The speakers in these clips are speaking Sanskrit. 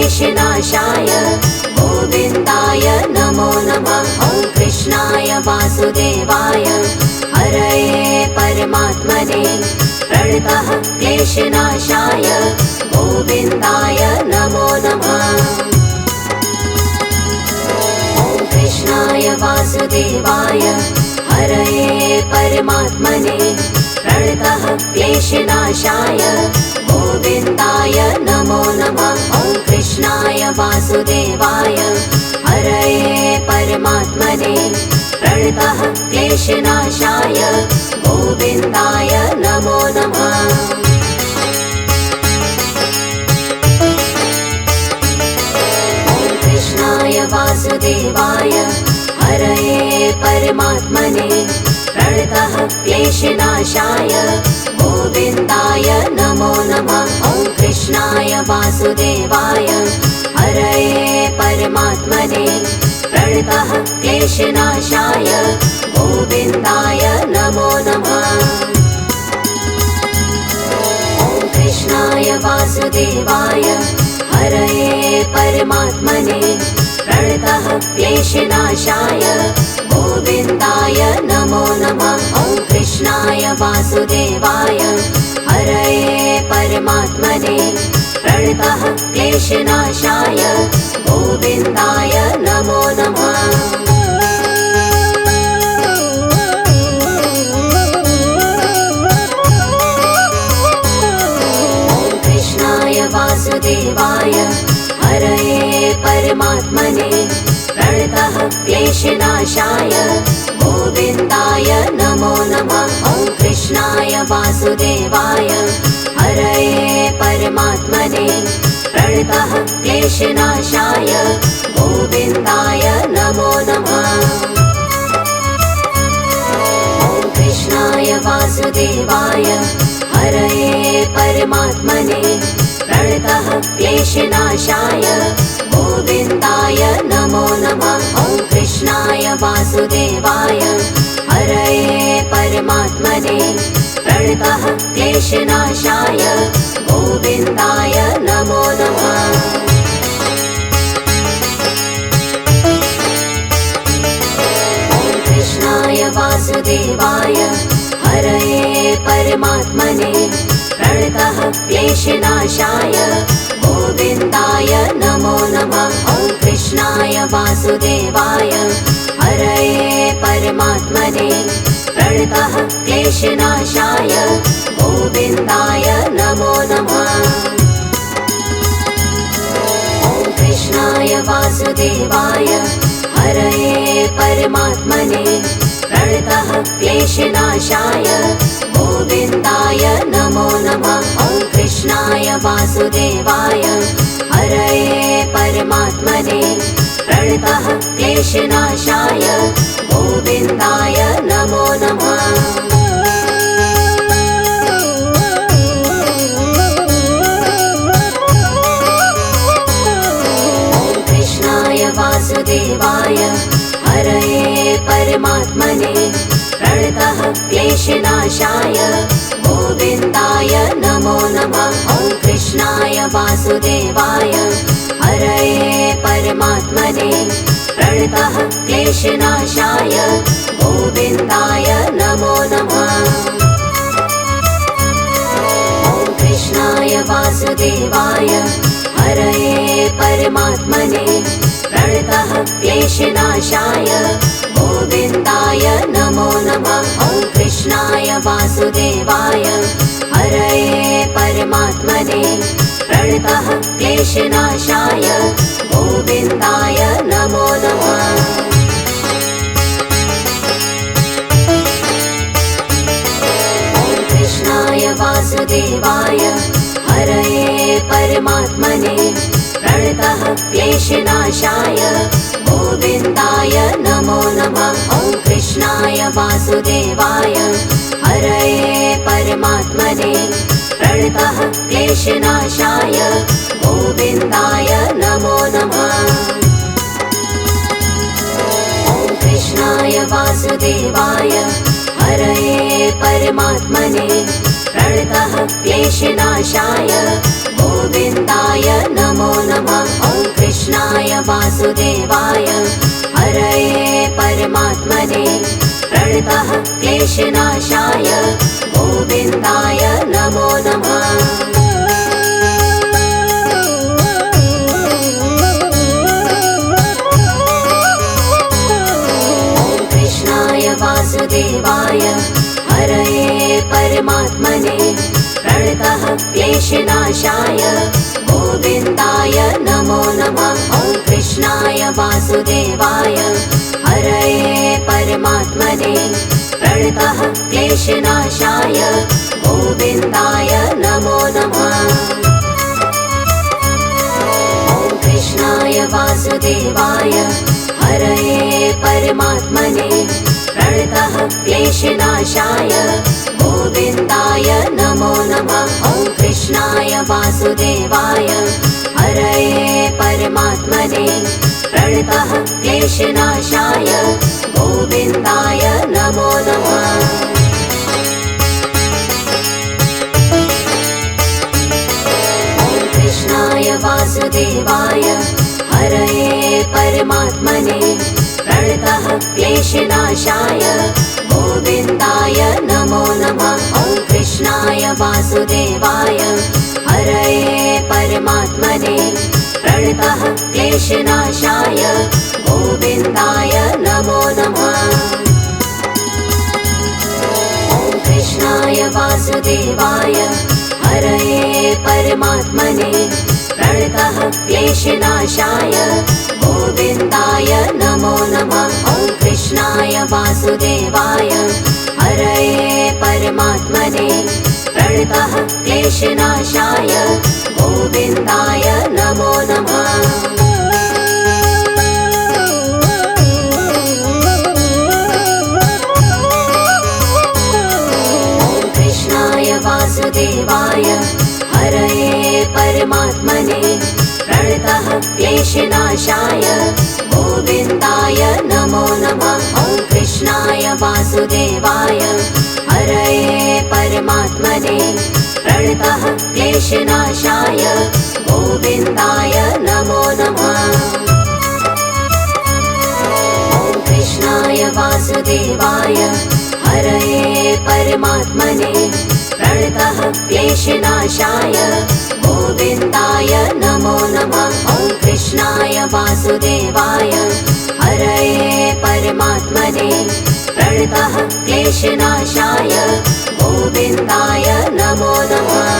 क्लेशनाशाय गोविन्दाय नमो नमः। ॐ कृष्णाय वासुदेवाय हरये परमात्मने प्रणतः क्लेशनाशाय गोविन्दाय नमो नमः। ॐ कृष्णाय वासुदेवाय हरये परमात्मने प्रणतः क्लेशनाशाय गोविन्दाय नमो नमः। ॐ कृष्णाय वासुदेवाय हरये परमात्मने प्रणतः क्लेशनाशाय गोविन्दाय नमो नमः। ॐ कृष्णाय वासुदेवाय हरये परमात्मने प्रणतः क्लेशनाशाय गोविन्दाय नमो नमः। ॐ कृष्णाय वासुदेवाय हरये परमात्मने प्रणतः क्लेशनाशाय गोविन्दाय नमो नमः। ॐ कृष्णाय वासुदेवाय हरये परमात्मने प्रणतः क्लेशनाशाय गोविन्दाय नमो नमः। ॐ कृष्णाय वासुदेवाय हरये परमात्मने प्रणतः क्लेशनाशाय गोविन्दाय नमो नमः। ॐ कृष्णाय वासुदेवाय हरये परमात्मने प्रणतः क्लेशनाशाय गोविन्दाय नमो नमः। ॐ कृष्णाय वासुदेवाय हरये परमात्मने प्रणतः क्लेशनाशाय गोविन्दाय नमो नमः। ॐ कृष्णाय वासुदेवाय हरये परमात्मने प्रणतः क्लेशनाशाय गोविन्दाय नमो नमः। ॐ कृष्णाय वासुदेवाय हरये परमात्मने प्रणतः क्लेशनाशाय गोविन्दाय नमो नमः। ॐ कृष्णाय वासुदेवाय हरये परमात्मने प्रणतः क्लेशनाशाय गोविन्दाय नमो नमः। ॐ कृष्णाय वासुदेवाय हरये परमात्मने प्रणतः क्लेशनाशाय गोविन्दाय नमो नमः। ॐ कृष्णाय वासुदेवाय हरये परमात्मने प्रणतः क्लेशनाशाय गोविन्दाय नमो नमः। ॐ कृष्णाय वासुदेवाय हरये परमात्मने प्रणतः क्लेशनाशाय गोविन्दाय नमो नमः। ॐ कृष्णाय वासुदेवाय हरये परमात्मने प्रणतः क्लेशनाशाय गोविन्दाय नमो नमः। ॐ कृष्णाय वासुदेवाय हरये परमात्मने प्रणतः क्लेशनाशाय गोविन्दाय नमो नमः। ॐ कृष्णाय वासुदेवाय हरये परमात्मने प्रणतः क्लेशनाशाय गोविन्दाय नमो नमः। ॐ कृष्णाय वासुदेवाय हरये परमात्मने प्रणतः क्लेशनाशाय गोविन्दाय नमो नमः। ॐ कृष्णाय वासुदेवाय हरये परमात्मने प्रणतः क्लेशनाशाय गोविन्दाय नमो नमः। ॐ कृष्णाय वासुदेवाय हरये परमात्मने प्रणतः क्लेशनाशाय गोविन्दाय नमो नमः। ॐ कृष्णाय वासुदेवाय हरये परमात्मने प्रणतः क्लेशनाशाय गोविन्दाय नमो नमः। वासुदेवाय हरये परमात्मने प्रणतः क्लेशनाशाय गोविन्दाय नमो नमः। वासुदेवाय हरये परमात्मने प्रणतः क्लेशनाशाय गोविन्दाय नमो नमः। ॐ कृष्णाय वासुदेवाय हरये परमात्मने प्रणतः क्लेशनाशाय गोविन्दाय नमो नमः। ॐ कृष्णाय वासुदेवाय हरये परमात्मने प्रणतः क्लेशनाशाय गोविन्दाय नमो नमः। ॐ कृष्णाय वासुदेवाय हरये परमात्मने प्रणतः क्लेशनाशाय गोविन्दाय नमो नमः। ॐ कृष्णाय वासुदेवाय हरये परमात्मने प्रणतः क्लेशनाशाय गोविन्दाय नमो नमः। ॐ कृष्णाय वासुदेवाय हरये परमात्मने प्रणतः क्लेशनाशाय गोविन्दाय नमो नमः। ॐ कृष्णाय वासुदेवाय हरये परमात्मने प्रणतः क्लेशनाशाय गोविन्दाय नमो नमः। ॐ कृष्णाय वासुदेवाय हरये परमात्मने प्रणतः क्लेशनाशाय गोविन्दाय नमो नमः। ॐ कृष्णाय वासुदेवाय हरये परमात्मने प्रणतः क्लेशनाशाय गोविन्दाय नमो नमः। ॐ कृष्णाय वासुदेवाय हरये परमात्मने प्रणतः क्लेशनाशाय गोविन्दाय नमो नमः। ॐ कृष्णाय वासुदेवाय हरये परमात्मने प्रणतः क्लेशनाशाय गोविन्दाय नमो नमः। ॐ कृष्णाय वासुदेवाय हरये परमात्मने प्रणतः क्लेशनाशाय गोविन्दाय नमो नमः।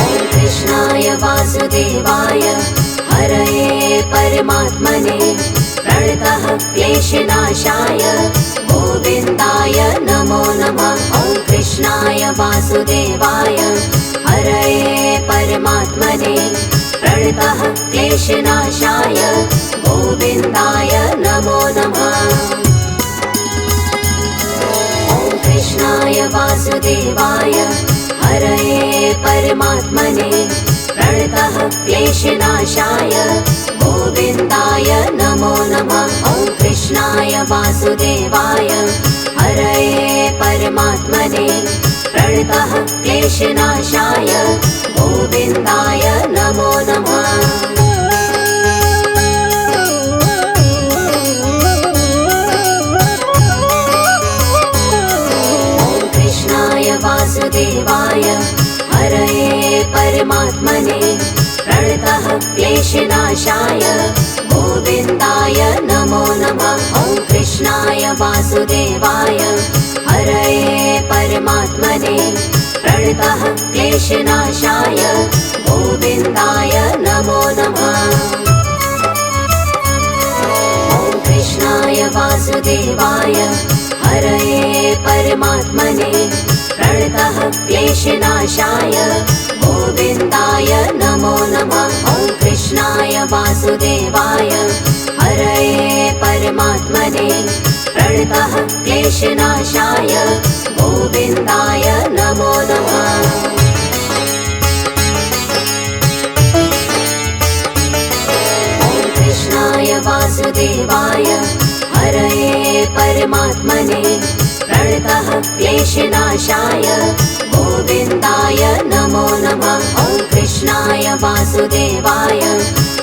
ॐ कृष्णाय वासुदेवाय हरये परमात्मने प्रणतः क्लेशनाशाय गोविन्दाय नमो नमः। ॐ कृष्णाय वासुदेवाय हरये परमात्मने प्रणतः क्लेशनाशाय गोविन्दाय नमो नमः। ॐ कृष्णाय वासुदेवाय हरये परमात्मने प्रणतः क्लेशनाशाय गोविन्दाय नमो नमः। ॐ कृष्णाय वासुदेवाय हरये परमात्मने प्रणतः क्लेशनाशाय गोविन्दाय नमो नमः। ॐ कृष्णाय वासुदेवाय हरये परमात्मने प्रणतः क्लेशनाशाय गोविन्दाय नमो नमः। ॐ कृष्णाय वासुदेवाय हरये परमात्मने प्रणतः क्लेशनाशाय गोविन्दाय नमो नमः। ॐ कृष्णाय वासुदेवाय हरये परमात्मने प्रणतः क्लेशनाशाय गोविन्दाय नमो नमः। ॐ कृष्णाय वासुदेवाय हरये परमात्मने प्रणतः क्लेशनाशाय गोविन्दाय नमो नमः। ॐ कृष्णाय वासुदेवाय हरये परमात्मने प्रणतः क्लेशनाशाय गोविन्दाय नमो नमः। वासुदेवाय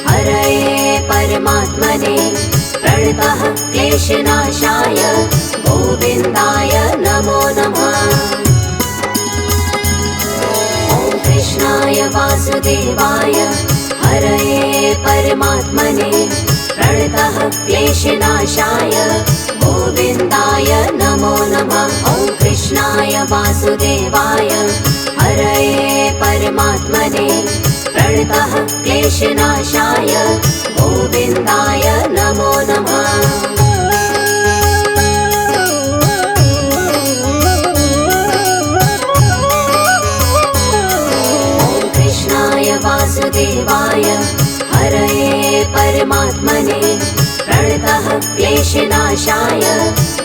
हरये परमात्मने प्रणतः क्लेशनाशाय गोविन्दाय नमो नमः। ॐ कृष्णाय वासुदेवाय हरये परमात्मने प्रणतः क्लेशनाशाय गोविन्दाय नमो नमः। ॐ कृष्णाय वासुदेवाय हरये परमात्मने प्रणतः क्लेशनाशाय गोविन्दाय नमो नमः। ॐ कृष्णाय वासुदेवाय हरये परमात्मने प्रणतः क्लेशनाशाय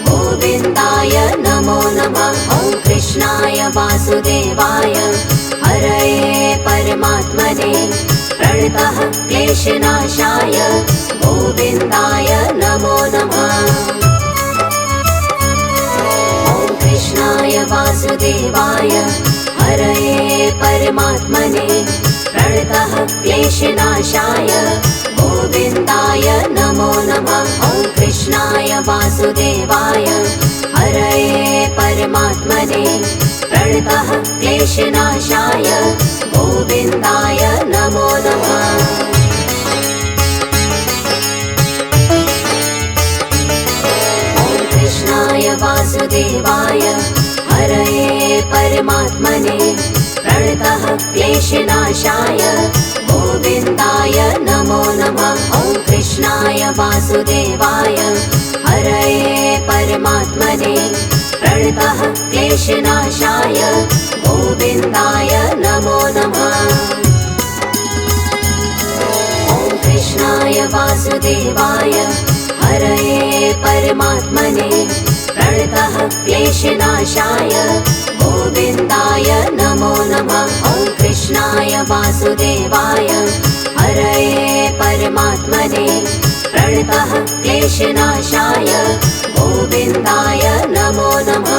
गोविन्दाय नमो नमः। ॐ कृष्णाय वासुदेवाय हरये परमात्मने प्रणतः क्लेशनाशाय गोविन्दाय नमो नमः। ॐ कृष्णाय वासुदेवाय हरये परमात्मने प्रणतः क्लेशनाशाय गोविन्दाय नमो नमः। ॐ कृष्णाय वासुदेवाय हरये परमात्मने प्रणतः क्लेशनाशाय गोविन्दाय नमो नमः। ॐ कृष्णाय वासुदेवाय हरये परमात्मने प्रणतः क्लेशनाशाय गोविन्दाय नमो नमः। ॐ कृष्णाय वासुदेवाय हरये परमात्मने प्रणतः क्लेशनाशाय गोविन्दाय नमो नमः। ॐ कृष्णाय वासुदेवाय हरये परमात्मने प्रणतः क्लेशनाशाय गोविन्दाय नमो नमः। ॐ कृष्णाय वासुदेवाय हरये परमात्मने प्रणतः क्लेशनाशाय गोविन्दाय नमो नमः।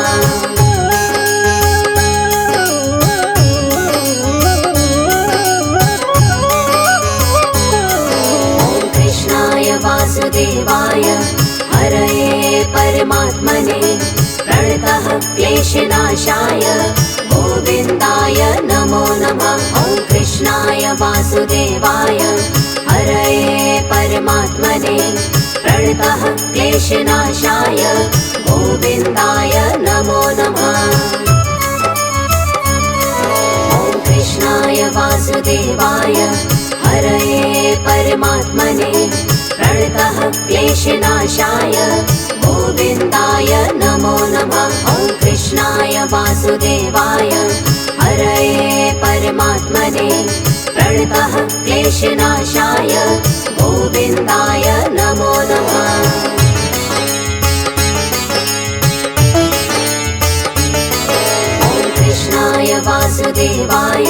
ॐ कृष्णाय वासुदेवाय हरये परमात्मने प्रणतः क्लेशनाशाय गोविन्दाय नमो नमः। ॐ कृष्णाय वासुदेवाय हरये परमात्मने प्रणतः क्लेशनाशाय गोविन्दाय नमो नमः। ॐ कृष्णाय वासुदेवाय हरये परमात्मने प्रणतः क्लेशनाशाय गोविन्दाय नमो नमः। ॐ कृष्णाय वासुदेवाय हरये परमात्मने प्रणतः क्लेशनाशाय गोविन्दाय नमो नमः। ॐ कृष्णाय वासुदेवाय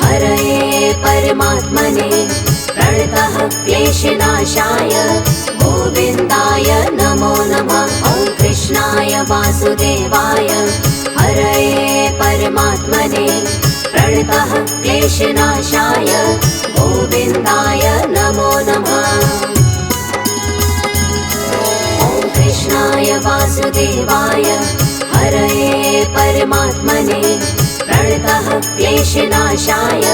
हरये परमात्मने प्रणतः क्लेशनाशाय गोविन्दाय नमो नमः। ॐ कृष्णाय वासुदेवाय हरये परमात्मने प्रणतः क्लेशनाशाय गोविन्दाय नमो नमः। ॐ कृष्णाय वासुदेवाय हरये परमात्मने प्रणतः क्लेशनाशाय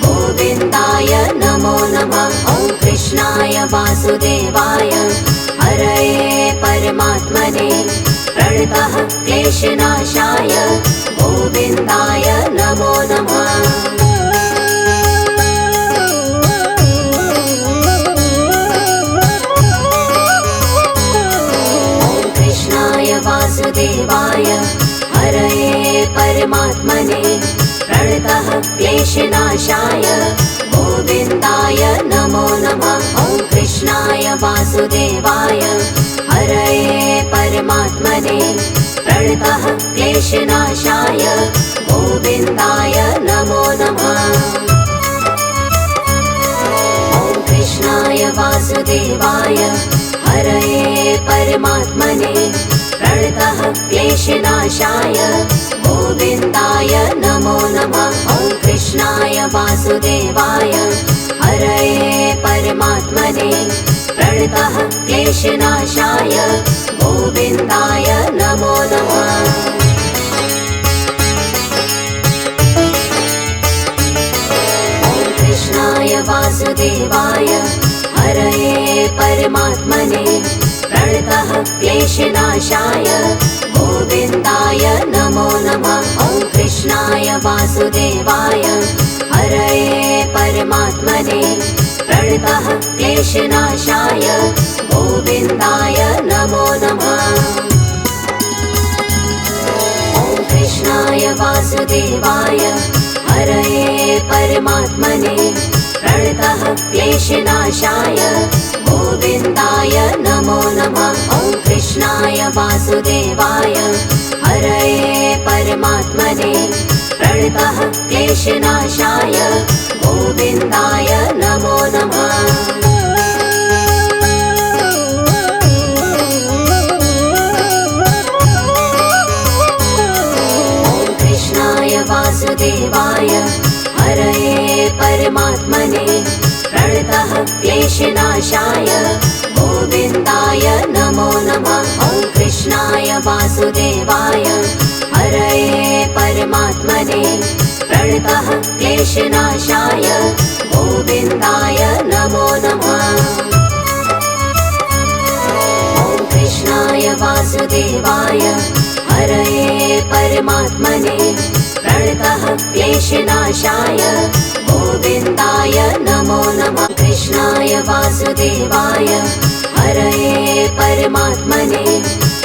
गोविन्दाय नमो नमः। ॐ कृष्णाय वासुदेवाय हरये परमात्मने प्रणतः क्लेशनाशाय गोविन्दाय नमो नमः। ॐ कृष्णाय वासुदेवाय हरये परमात्मने प्रणतः क्लेशनाशाय गोविन्दाय नमो नमः। ॐ कृष्णाय वासुदेवाय हरये परमात्मने प्रणतः क्लेशनाशाय गोविन्दाय नमो नमः। ॐ कृष्णाय वासुदेवाय हरये परमात्मने प्रणतः क्लेशनाशाय गोविन्दाय नमो नमः। ॐ कृष्णाय कृष्णाय वासुदेवाय हरये परमात्मने प्रणतः क्लेशनाशाय गोविन्दाय नमो नमः। कृष्णाय वासुदेवाय हरये परमात्मने प्रणतः क्लेशनाशाय गोविन्दाय नमो नमः। ॐ कृष्णाय वासुदेवाय हरये परमात्मने प्रणतः क्लेशनाशाय गोविन्दाय नमो नमः। ॐ कृष्णाय वासुदेवाय हरये परमात्मने प्रणतः क्लेशनाशाय गोविन्दाय नमो नमः। ॐ कृष्णाय वासुदेवाय हरये परमात्मने प्रणतः क्लेशनाशाय गोविन्दाय नमो नमः। वासुदेवाय हरये परमात्मने प्रणतः क्लेशनाशाय गोविन्दाय नमो नमः। ॐ कृष्णाय वासुदेवाय हरये परमात्मने प्रणतः क्लेशनाशाय गोविन्दाय नमो नमः। ॐ कृष्णाय वासुदेवाय हरये परमात्मने प्रणतः क्लेशनाशाय गोविन्दाय नमो नमः। कृष्णाय वासुदेवाय हरये परमात्मने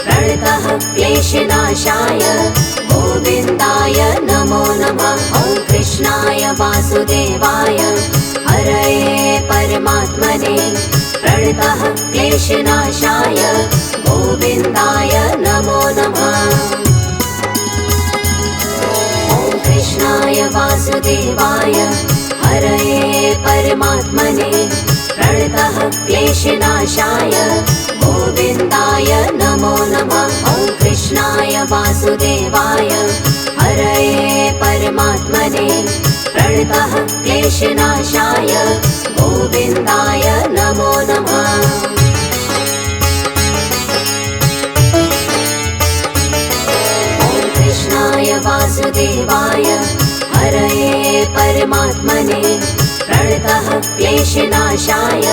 प्रणतः क्लेशनाशाय गोविन्दाय नमो नमः। ॐ कृष्णाय वासुदेवाय हरये परमात्मने प्रणतः क्लेशनाशाय गोविन्दाय नमो नमः। कृष्णाय वासुदेवाय हरये परमात्मने प्रणतः क्लेशनाशाय गोविन्दाय नमो नमः। ॐ कृष्णाय वासुदेवाय हरये परमात्मने प्रणतः क्लेशनाशाय गोविन्दाय नमो नमः। कृष्णाय वासुदेवाय हरये परमात्मने प्रणतः क्लेशनाशाय